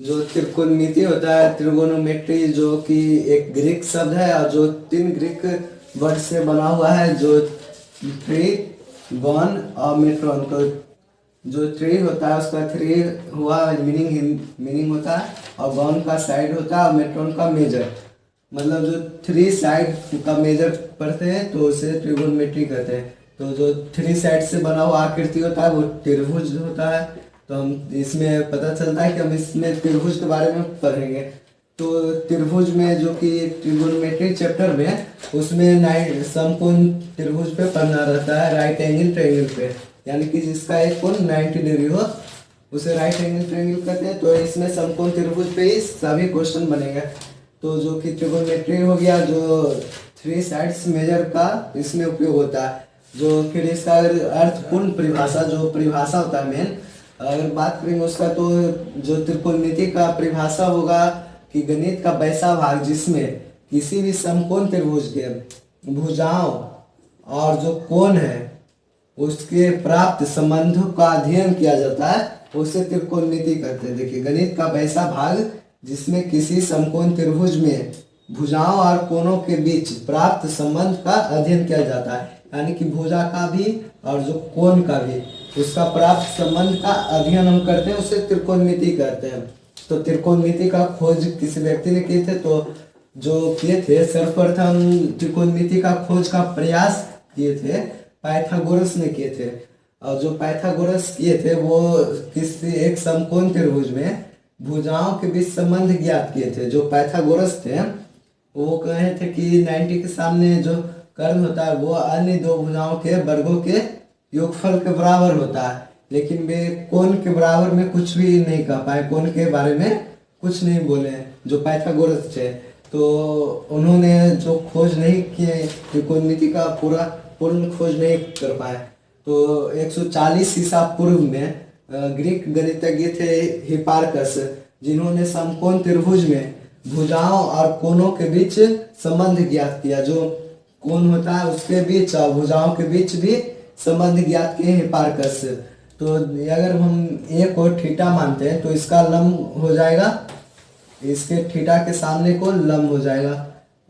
जो त्रिकोणमिति होता है, त्रिगोनोमेट्री, जो कि एक ग्रीक शब्द है और जो 3 ग्रीक वर्ड से बना हुआ है, जो ट्री, गॉन और मेट्रॉन। तो जो ट्री होता है उसका थ्री हुआ मीनिंग होता है, और गॉन का साइड होता है और मेट्रॉन का मेजर। मतलब जो 3 साइड का मेजर पढ़ते हैं तो उसे ट्रिगोनोमेट्री कहते हैं। तो जो 3 साइड से बना हुआ आकृति होता है वो त्रिभुज होता है। तो हम इसमें पता चलता है कि हम इसमें त्रिभुज के बारे में पढ़ेंगे। तो त्रिभुज में जो कि ट्रिगोनोमेट्री चैप्टर में, उसमें समकोण त्रिभुज पे पढ़ना रहता है, राइट एंगल ट्रायंगल पे, यानी कि जिसका एक कोण 90 डिग्री हो उसे राइट एंगल ट्रायंगल कहते हैं। तो इसमें समकोण त्रिभुज पे ही सभी क्वेश्चन बनेंगे। तो जो कि ट्रिगोनोमेट्री हो गया, जो 3 साइड्स मेजर का इसमें उपयोग होता है। जो फिर इसका अगर अर्थपूर्ण परिभाषा, जो परिभाषा होता है मेन, अगर बात करेंगे उसका, तो जो त्रिकोणमिति का परिभाषा होगा कि गणित का वैसा भाग जिसमें किसी भी समकोण त्रिभुज के भुजाओं और जो कोण है उसके प्राप्त संबंधों का अध्ययन किया जाता है, उसे त्रिकोणमिति कहते हैं। देखिए, गणित का वैसा भाग जिसमें किसी समकोण त्रिभुज में भुजाओं और कोणों के बीच प्राप्त संबंध का अध्ययन किया जाता है, यानी कि भुजा का भी और जो कोण का भी, उसका प्राप्त संबंध का अध्ययन हम करते हैं, उसे त्रिकोणमिति कहते हैं। तो त्रिकोणमिति का खोज किसी व्यक्ति ने किए थे, तो जो किए थे सर्वप्रथम त्रिकोणमिति का खोज का प्रयास किए थे पाइथागोरस ने किए थे। और जो पाइथागोरस किए थे वो किसी एक समकोण त्रिभुज में भुजाओं के बीच संबंध ज्ञात किए थे। जो पाइथागोरस थे वो कहे थे कि 90 के सामने जो कर्ण होता है वो अन्य दो भुजाओं के वर्गों के योगफल के बराबर होता है, लेकिन वे कोण के बराबर में कुछ भी नहीं कह पाए, कोण के बारे में कुछ नहीं बोले जो पाइथागोरस थे। तो उन्होंने जो खोज नहीं किए, त्रिकोणमिति का पूर्ण खोज नहीं कर पाए। तो 140 ईसा पूर्व में ग्रीक गणितज्ञ थे हिपार्कस, जिन्होंने समकोण त्रिभुज में भुजाओं और कोणों के बीच संबंध ज्ञात किया। जो कोण होता है उसके बीच और भुजाओं के बीच भी संबंध ज्ञात किए हिपार्कस। तो अगर हम ए को थीटा मानते हैं तो इसका लंब हो जाएगा, इसके थीटा के सामने को लंब हो जाएगा।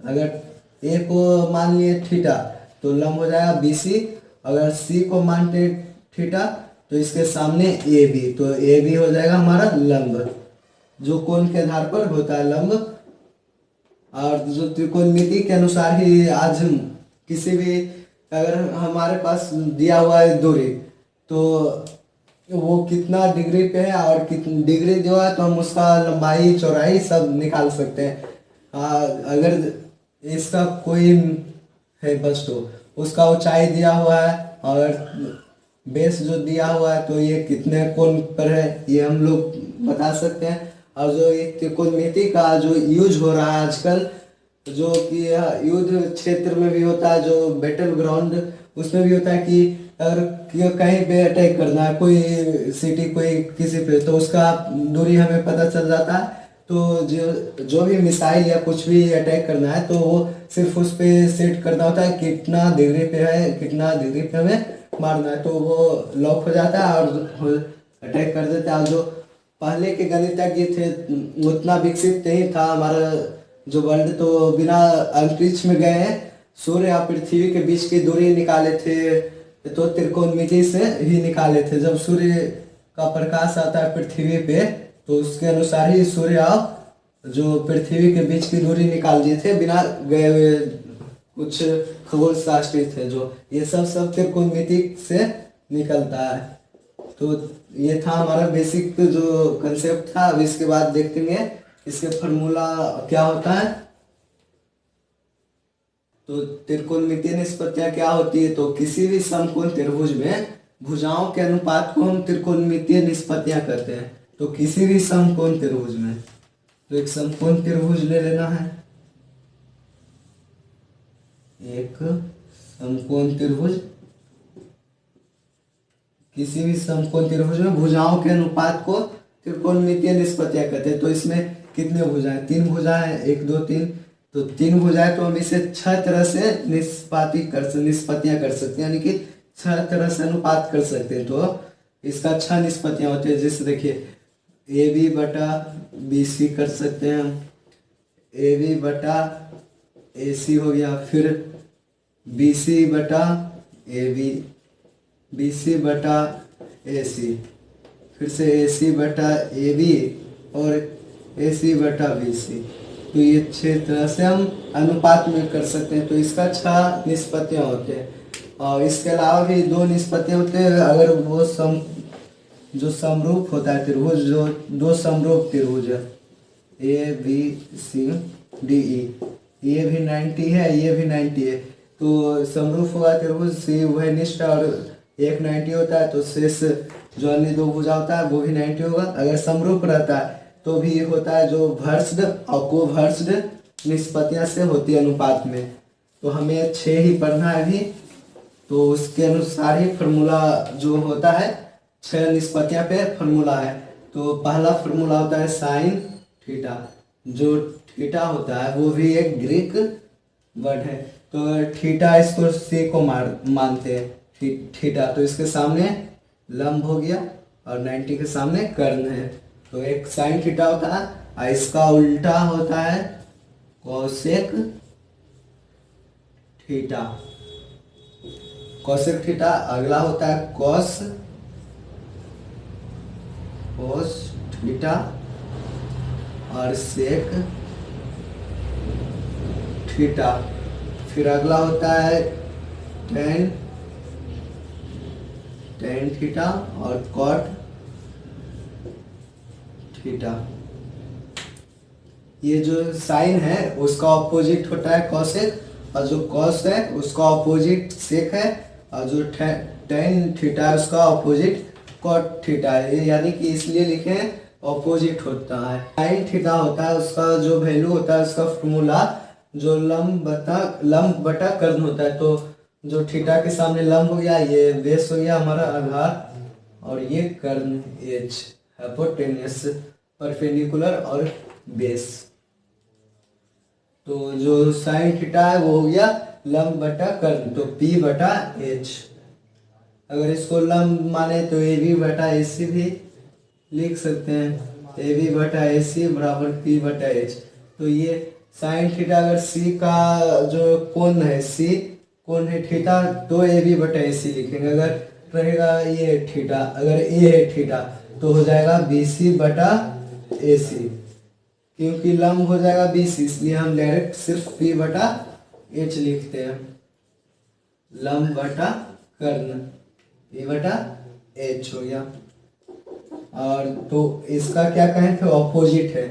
अगर ए को मान लिए थीटा तो लंब हो जाएगा BC। अगर सी को मानते थीटा तो इसके सामने AB, तो AB हो जाएगा हमारा लंब, जो कोण के आधार पर होता है लंब। और जो त्रिकोणमिति के अनुसार ही आज हम किसी भी, अगर हमारे पास दिया हुआ है दूरी, तो वो कितना डिग्री पे है और कितनी डिग्री जो है तो हम उसका लंबाई चौड़ाई सब निकाल सकते हैं। अगर इसका कोई है वस्तु, उसका ऊंचाई दिया हुआ है और बेस जो दिया हुआ है तो ये कितने कोण पर है ये हम लोग बता सकते हैं। और जो ये त्रिकोणमिति का जो यूज हो रहा है आजकल, जो कि युद्ध क्षेत्र में भी होता है, जो बैटल ग्राउंड उसमें भी होता है कि अगर कहीं पे अटैक करना है, कोई सिटी कोई किसी पे, तो उसका दूरी हमें पता चल जाता है। तो जो भी मिसाइल या कुछ भी अटैक करना है तो वो सिर्फ उस पे सेट करना होता है कितना डिग्री पे है, कितना डिग्री पे हमें मारना है, तो वो लॉक हो जाता है और अटैक कर देता है। जो पहले के गणितज्ञ थे उतना विकसित नहीं था हमारा जो वर्ल्ड, तो बिना अंतरिक्ष में गए सूर्य और पृथ्वी के बीच की दूरी निकाले थे, तो त्रिकोणमिति से ही निकाले थे। जब सूर्य का प्रकाश आता है पृथ्वी पे तो उसके अनुसार ही सूर्य और जो पृथ्वी के बीच की दूरी निकाल दिए थे बिना गए हुए कुछ खगोल शास्त्री थे। जो ये सब त्रिकोणमिति से निकलता है। तो ये था हमारा बेसिक जो कंसेप्ट था। अब इसके बाद देखते हैं इसके फार्मूला क्या होता है। तो त्रिकोणमितीय निष्पत्तियां क्या होती है, तो किसी भी समकोण त्रिभुज में भुजाओं के अनुपात को हम त्रिकोणमितीय निष्पत्तियां कहते हैं। तो किसी भी समकोण त्रिभुज में, तो एक समकोण त्रिभुज ले लेना है, एक समकोण त्रिभुज, किसी भी समकोण त्रिभुज में भुजाओं के अनुपात को त्रिकोणमितीय निष्पत्तियां कहते हैं। तो इसमें कितने भुजाएं, 3 भुजाएं, 1 2 3, तो 3 भुजाएं, तो हम इसे 6 तरह से निष्पत्तियां कर सकते हैं, यानी कि 6 तरह से अनुपात कर सकते हैं। तो इसका 6 निष्पत्तियां होती है। जैसे देखिए ए बी बटा बी सी कर सकते हैं हम। ए बी बटा ए सी हो गया, फिर बी सी बटा ए बी, बी सी बटा ए सी, फिर से ए सी बटा ए बी और ए सी बटा बी सी। तो ये 6 तरह से हम अनुपात में कर सकते हैं। तो इसका 6 निष्पत्तियाँ होते हैं और इसके अलावा भी 2 निष्पत्तियाँ होते हैं। अगर वो जो समरूप होता है त्रिभुज, जो 2 समरूप त्रिभुज है A B C D E, ये भी 90 है, ये भी 90 है, तो समरूप होगा त्रिभुज सी वह निष्ठ और एक 90 होता है, तो शेष जो अन्य 2 भुजा होता है वो भी 90 होगा। अगर समरूप रहता है तो भी होता है जो भर्स्ड और कोभर्स्ड निष्पत्तियां से होती है अनुपात में। तो हमें 6 ही पढ़ना है अभी, तो उसके अनुसार ही फार्मूला जो होता है 6 निष्पत्तियां पे फार्मूला है। तो पहला फार्मूला होता है साइन थीटा। जो थीटा होता है वो भी एक ग्रीक वर्ड है, तो थीटा इसको सी को मानते हैं थीटा, तो इसके सामने लंब हो गया और 90 के सामने कर्ण है। तो एक साइन थीटा होता है और इसका उल्टा होता है कोसेक थीटा। कोसेक थीटा अगला होता है कॉस थीटा और सेक थीटा। फिर अगला होता है टेन थीटा और कॉट थीटा। ये जो साइन है उसका ऑपोजिट होता है कोसेक, और जो कॉस है उसका ऑपोजिट सेक है, और जो टेन थीटा है उसका ऑपोजिट कॉट थीटा है। यानी कि इसलिए लिखे हैं ऑपोजिट होता है। साइन थीटा होता है उसका जो वैल्यू होता है उसका फॉर्मूला जो लंब बटा कर्ण होता है। तो जो थीटा के सामने लंब हो गया, ये बेस हो गया हमारा आधार, और ये कर्ण एच हाइपोटेन्यूस परपेंडिकुलर और बेस। तो जो साइन थीटा है वो हो गया लंब बटा कर्ण, तो पी बटा एच। अगर इसको लंब माने तो ए बी बटा ए सी भी लिख सकते हैं, ए बी बटा ए सी बराबर पी बटा एच। तो ये साइन थीटा अगर सी का जो कोण है, सी कोण है थीटा, तो ए बी बटा ए सी लिखेंगे। अगर रहेगा ये थीटा, अगर ए है थीटा तो हो जाएगा बी सी बटा ए सी, क्योंकि लंब हो जाएगा बी सी, इसलिए हम डायरेक्ट सिर्फ पी बटा एच लिखते हैं। लंब बटा कर्ण पी बटा एच हो गया। और तो इसका क्या कहें थे, ऑपोजिट है।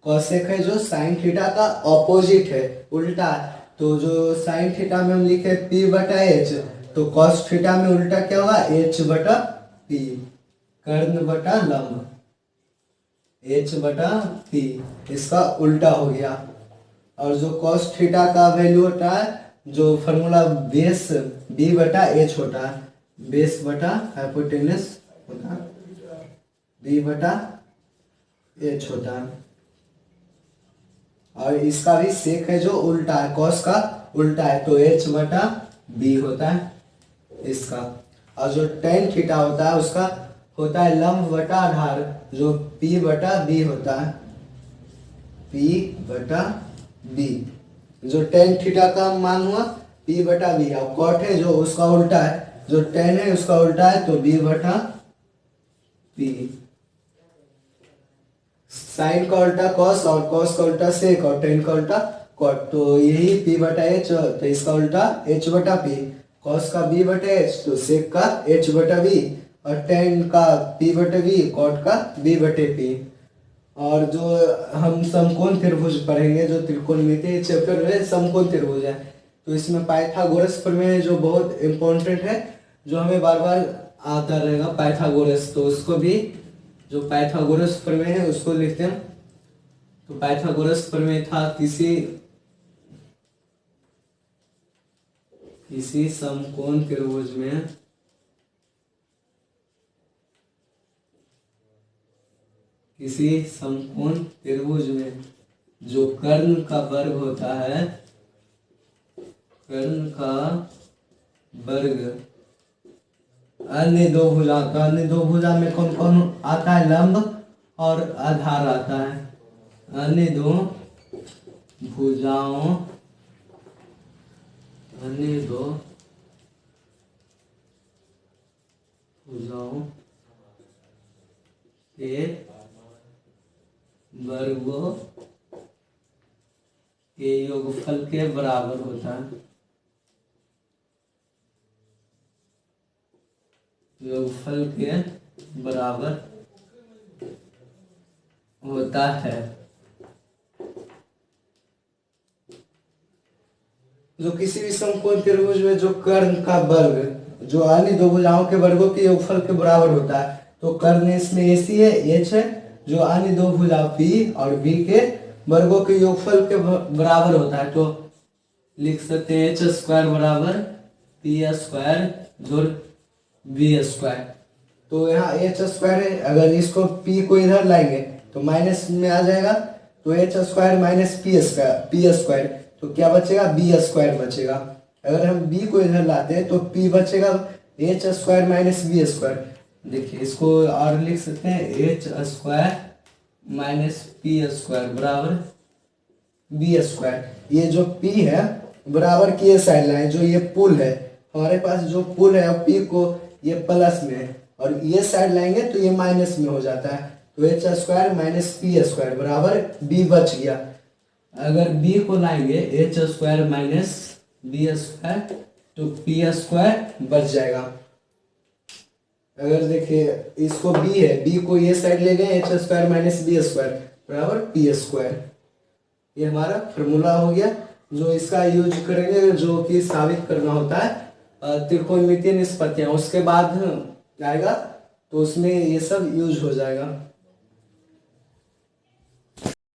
कोसेक है जो साइन थीटा का ऑपोजिट है, उल्टा। तो जो साइन थीटा में हम लिखे पी बटा एच, तो कॉस थीटा में उल्टा क्या होगा, एच बटा पी, कर्ण बटा लंब, एच बटा पी, इसका उल्टा हो गया। और जो कॉस थीटा का वैल्यू होता है, जो फॉर्मूला बेस बी बटा एच होता है, बेस बटा हाइपोटेन्यूस होता है, बी बटा एच होता है। और इसका भी सेक है जो उल्टा है, कॉस का उल्टा है, तो एच बटा बी होता है इसका। और जो टेन थीटा होता है उसका होता है लंब बटा आधार, जो पी बटा बी होता है, पी बटा बी। जो टेन थीटा का मान हुआ पी बटा बी, और कॉट है जो उसका उल्टा है, जो टेन है उसका उल्टा है, तो बी बटा पी। साइन का उल्टा कॉस और कॉस का उल्टा सेक और टेन का उल्टा कॉट, तो यही पी बटा एच, तो इसका उल्टा एच बटा पी। कॉस का बी बटा एच, तो सेक का एच बटा बी, और टेन का पी बटे बी, कॉट का बी बटे पी। और जो हम समकोण त्रिभुज पढ़ेंगे, जो त्रिकोणमिति चैप्टर में समकोण त्रिभुज है, तो इसमें पाइथागोरस प्रमेय जो बहुत इम्पोर्टेंट है, जो हमें बार बार आता रहेगा पाइथागोरस, तो उसको भी जो पाइथागोरस प्रमेय है उसको लिखते हैं। तो पाइथागोरस प्रमेय था किसी समकोण त्रिभुज में जो कर्ण का वर्ग होता है, कर्ण का वर्ग अन्य दो भुजा, तो अन्य दो भुजा में कौन कौन आता है, लंब और आधार आता है। अन्य दो भुजाओं के वर्गों के योगफल के बराबर होता है। योगफल के बराबर होता है। जो किसी भी समकोण त्रिभुज में जो कर्ण का वर्ग जो अन्य दो भुजाओं के वर्गों के योगफल के बराबर होता है, तो कर्ण इसमें AC है, H है, जो अन्य दो भुजा P और B के वर्गों के योगफल के बराबर होता है। तो लिख सकते हैं H स्क्वायर बराबर P स्क्वायर जोड़ B स्क्वायर। तो यहाँ H स्क्वायर है, अगर इसको P को इधर लाएंगे तो माइनस में आ जाएगा, तो H square minus P square, तो क्या बचेगा, B स्क्वायर बचेगा। अगर हम B को इधर लाते हैं तो P बचेगा H square minus B square. देखिए इसको और लिख सकते हैं H square minus P square बराबर B स्क्वायर। ये जो P है बराबर की ये साइड लाइन, जो ये पुल है हमारे पास, जो पुल है P को ये प्लस में है और ये साइड लाएंगे तो ये माइनस में हो जाता है। तो H square minus P square बराबर B बच गया। अगर B को लाएंगे H square minus B square तो P स्क्वायर बच जाएगा। अगर देखिए इसको B है, B को ये साइड ले गए H square minus B square बराबर P स्क्वायर। ये हमारा फॉर्मूला हो गया जो इसका यूज करेंगे, जो कि साबित करना होता है त्रिकोणमितीय निष्पत्तियां। उसके बाद आएगा तो उसमें ये सब यूज हो जाएगा।